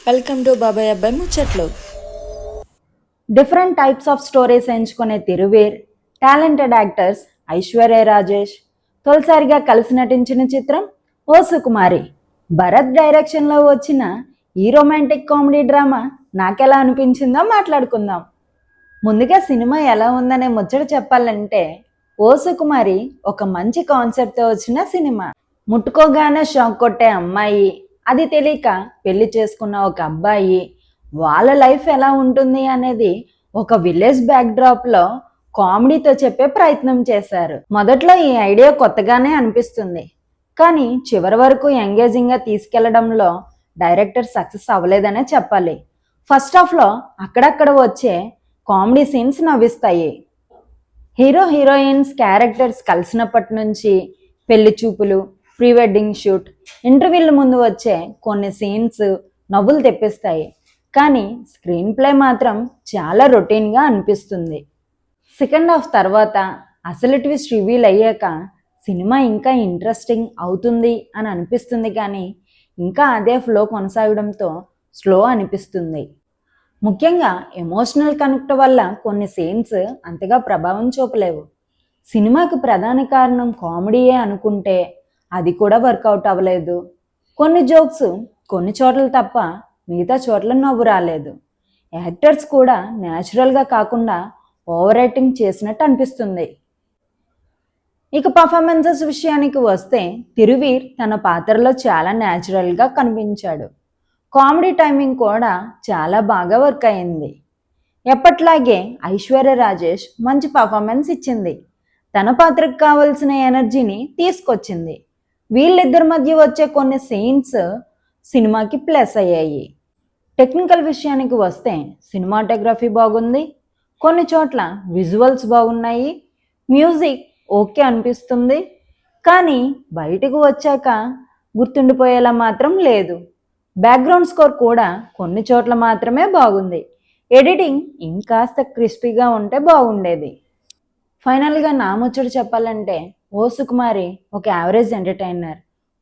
Welcome to బాబాయ్ అబ్బాయి ముచ్చట్లు. డిఫరెంట్ టైప్స్ ఆఫ్ స్టోరీస్ ఎంచుకునే తిరువీర్, టాలెంటెడ్ యాక్టర్స్ ఐశ్వర్య రాజేష్ తొలిసారిగా కలిసి నటించిన చిత్రం ఓ సుకుమారి. భరత్ డైరెక్షన్లో వచ్చిన ఈ రొమాంటిక్ కామెడీ డ్రామా నాకెలా అనిపించిందో మాట్లాడుకుందాం. ముందుగా సినిమా ఎలా ఉందనే ముచ్చట చెప్పాలంటే ఓ సుకుమారి ఒక మంచి కాన్సెప్ట్తో వచ్చిన సినిమా. ముట్టుకోగానే షాక్ కొట్టే అమ్మాయి, అది తెలియక పెళ్లి చేసుకున్న ఒక అబ్బాయి, వాళ్ళ లైఫ్ ఎలా ఉంటుంది అనేది ఒక విలేజ్ బ్యాక్డ్రాప్లో కామెడీతో చెప్పే ప్రయత్నం చేశారు. మొదట్లో ఈ ఐడియా కొత్తగానే అనిపిస్తుంది, కానీ చివరి వరకు ఎంగేజింగ్గా తీసుకెళ్లడంలో డైరెక్టర్ సక్సెస్ అవ్వలేదనే చెప్పాలి. ఫస్ట్ హాఫ్లో అక్కడక్కడ వచ్చే కామెడీ సీన్స్ నవ్విస్తాయి. హీరో హీరోయిన్స్ క్యారెక్టర్స్ కలిసినప్పటి నుంచి పెళ్లి చూపులు, ప్రీ వెడ్డింగ్ షూట్, ఇంటర్వ్యూల ముందు వచ్చే కొన్ని సీన్స్ నవ్వులు తెప్పిస్తాయి, కానీ స్క్రీన్ ప్లే మాత్రం చాలా రొటీన్గా అనిపిస్తుంది. సెకండ్ హాఫ్ తర్వాత అసలు ట్విస్ట్ రివీల్ అయ్యాక సినిమా ఇంకా ఇంట్రెస్టింగ్ అవుతుంది అని అనిపిస్తుంది, కానీ ఇంకా అదే ఫ్లో కొనసాగడంతో స్లో అనిపిస్తుంది. ముఖ్యంగా ఎమోషనల్ కనెక్ట్ వల్ల కొన్ని సీన్స్ అంతగా ప్రభావం చూపలేవు. సినిమాకి ప్రధాన కారణం కామెడీయే అనుకుంటే అది కూడా వర్కౌట్ అవ్వలేదు. కొన్ని జోక్స్ కొన్ని చోట్ల తప్ప మిగతా చోట్ల నవ్వు రాలేదు. యాక్టర్స్ కూడా న్యాచురల్గా కాకుండా ఓవర్ యాక్టింగ్ చేసినట్టు అనిపిస్తుంది. ఇక పర్ఫార్మెన్సెస్ విషయానికి వస్తే తిరువీర్ తన పాత్రలో చాలా న్యాచురల్గా కనిపించాడు. కామెడీ టైమింగ్ కూడా చాలా బాగా వర్క్ అయింది. ఎప్పట్లాగే ఐశ్వర్య రాజేష్ మంచి పర్ఫార్మెన్స్ ఇచ్చింది. తన పాత్రకు కావలసిన ఎనర్జీని తీసుకొచ్చింది. వీళ్ళిద్దరి మధ్య వచ్చే కొన్ని సీన్స్ సినిమాకి ప్లస్ అయ్యాయి. టెక్నికల్ విషయానికి వస్తే సినిమాటోగ్రఫీ బాగుంది, కొన్ని చోట్ల విజువల్స్ బాగున్నాయి, మ్యూజిక్ ఓకే అనిపిస్తుంది, కానీ బయటకు వచ్చాక గుర్తుండిపోయేలా మాత్రం లేదు. బ్యాక్గ్రౌండ్ స్కోర్ కూడా కొన్ని చోట్ల మాత్రమే బాగుంది. ఎడిటింగ్ ఇంకాస్త క్రిస్పీగా ఉంటే బాగుండేది. ఫైనల్గా నా ముచ్చట చెప్పాలంటే ఓ సుకుమారి ఒక యావరేజ్ ఎంటర్టైనర్.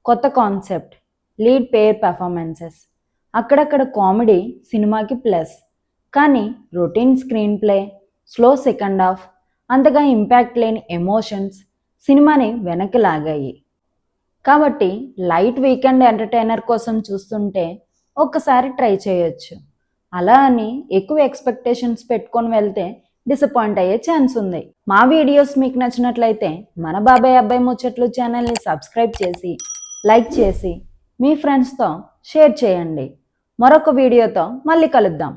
కొత్త కాన్సెప్ట్, లీడ్ పేర్ పెర్ఫార్మెన్సెస్, అక్కడక్కడ కామెడీ సినిమాకి ప్లస్, కానీ routine screen play, slow second half, అంతగా ఇంపాక్ట్ లేని ఎమోషన్స్ సినిమాని వెనక్కి లాగాయి. కాబట్టి లైట్ వీకెండ్ ఎంటర్టైనర్ కోసం చూస్తుంటే ఒక్కసారి ట్రై చేయొచ్చు. అలా అని ఎక్కువ ఎక్స్పెక్టేషన్స్ పెట్టుకొని వెళ్తే డిసప్పాయింట్ అయ్యే ఛాన్స్ ఉంది. మా వీడియోస్ మీకు నచ్చినట్లయితే మన బాబాయ్ అబ్బాయి ముచ్చట్లు ఛానల్ని సబ్స్క్రైబ్ చేసి, లైక్ చేసి మీ ఫ్రెండ్స్తో షేర్ చేయండి. మరొక వీడియోతో మళ్ళీ కలుద్దాం.